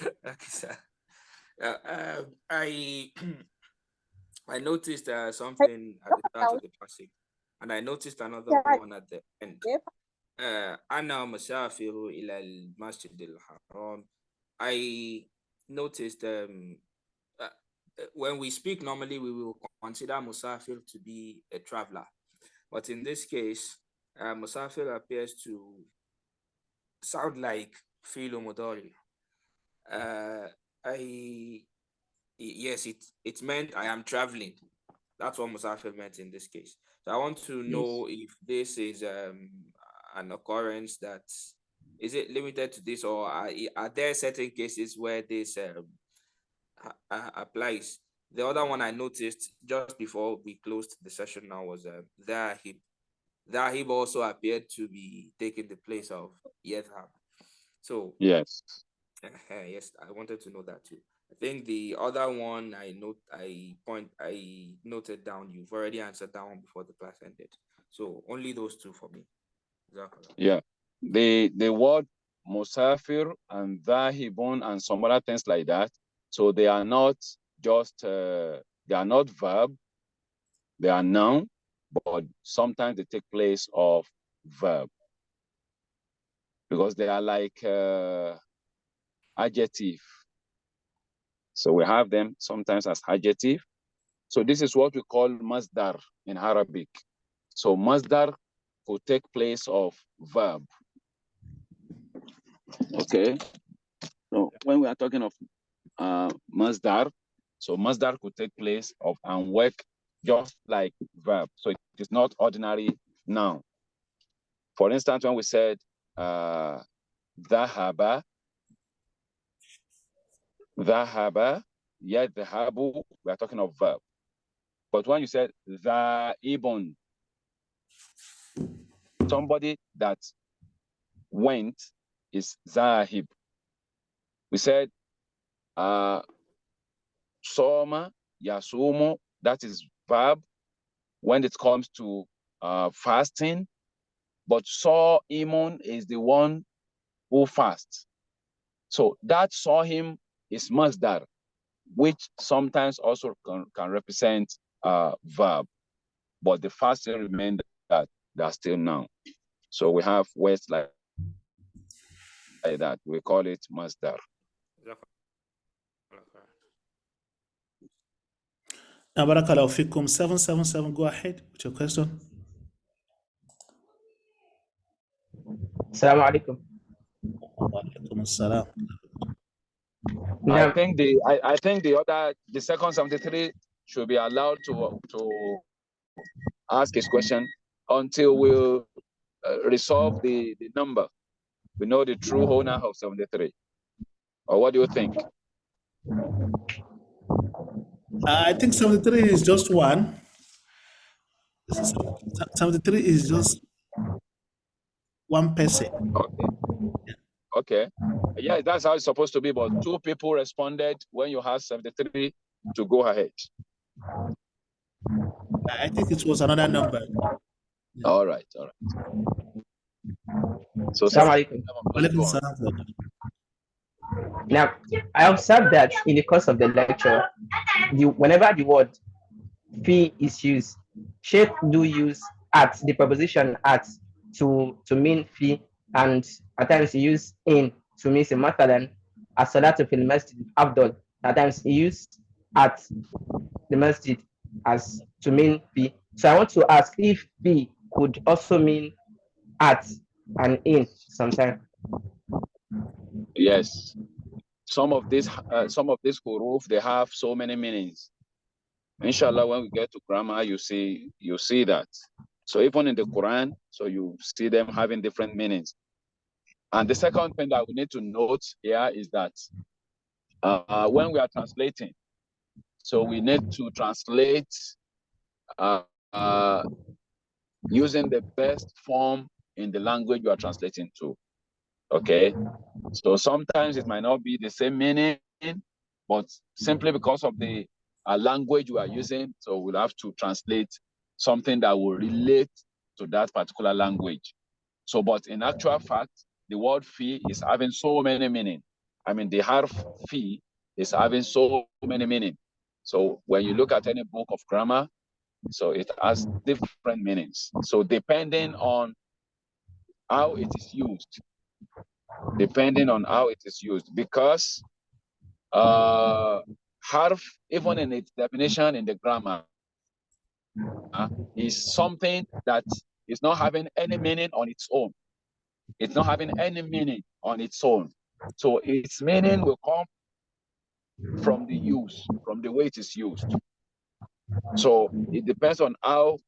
Okay, sir. I noticed something at the start of the passage, and I noticed another one at the end. أنا مسافر إلى المسجد الحرام. I noticed when we speak normally, we will consider musafir to be a traveler, but in this case, musafir appears to sound like fi'l mudari. Yes, it meant I am traveling. That's what musafir meant in this case. So I want to know if this is an occurrence that is it limited to this, or are there certain cases where this applies? The other one I noticed just before we closed the session now was Dhahib. Dhahib also appeared to be taking the place of Yadhab. So yes, yes, I wanted to know that too. I think the other one I noted down. You've already answered that one before the class ended. So only those two for me. Yeah. the word musafir and dhahibun and some other things like that. So they are not just they are not verb, they are noun, but sometimes they take place of verb because they are like adjective. So we have them sometimes as adjective. So this is what we call masdar in Arabic. So masdar could take place of verb. Okay. So when we are talking of masdar, so masdar could take place of and work just like verb. So it is not ordinary noun. For instance, when we said dhahaba, yadhabu, we are talking of verb. But when you said dhaibun, somebody that went is zahib. We said soma, yasumu, that is verb when it comes to fasting. But saw imun is the one who fasts. So that saw him is masdar, which sometimes also can represent verb. But the fact still remains that they are still noun. So we have words like that. We call it masdar. Barakallahu fikum. 777, go ahead with your question. Assalamu alaikum. I think the second 73 should be allowed to ask his question until we resolve the number. We know the true owner of 73. Or what do you think? I think 73 is just one. 73 is just one person. Okay. Yeah, that's how it's supposed to be. But two people responded when you had 73 to go ahead. I think it was another number. Yeah. All right. So, now, I observed that in the course of the lecture, whenever the word fee is used, Sheikh do use at, the preposition at, to mean fee, and at times he use in to mean matalan as-salatu fil masjid afdal. At times he use at the masjid as to mean fee. So I want to ask if fee could also mean at and in sometimes. Yes. Some of these huruf, they have so many meanings. Inshallah, when we get to grammar, you see that. So even in the Quran, so you see them having different meanings. And the second thing that we need to note here is that when we are translating, so we need to translate using the best form in the language you are translating to. Okay, so sometimes it might not be the same meaning, but simply because of the language we are using, so we'll have to translate something that will relate to that particular language. So, but in actual fact, the word fee is having so many meanings. I mean, the harf fee is having so many meanings. So when you look at any book of grammar, so it has different meanings. So depending on how it is used, because harf, even in its definition in the grammar, is something that is not having any meaning on its own. It's not having any meaning on its own. So its meaning will come from the use, from the way it is used. So it depends on how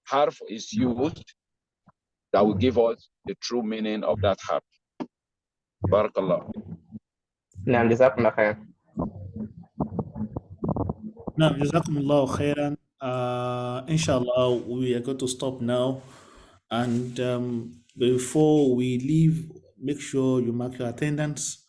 harf is used that will give us the true meaning of that harf. Barakallah. Naam, jazakumullah khairan. Naam, jazakumullah khairan. Inshallah, we are going to stop now. And before we leave, make sure you mark your attendance.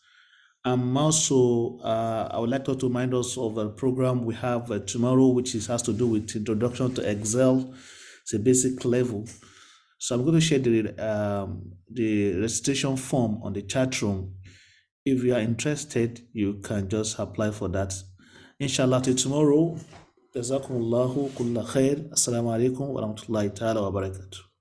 Also, I would like to remind us of a program we have tomorrow, which has to do with introduction to Excel. It's a basic level. So I'm going to share the registration form on the chat room. If you are interested, you can just apply for that. Inshallah, till tomorrow. Jazakumullahu kulla khair. Assalamu alaikum wa rahmatullahi ta'ala wa barakatuh.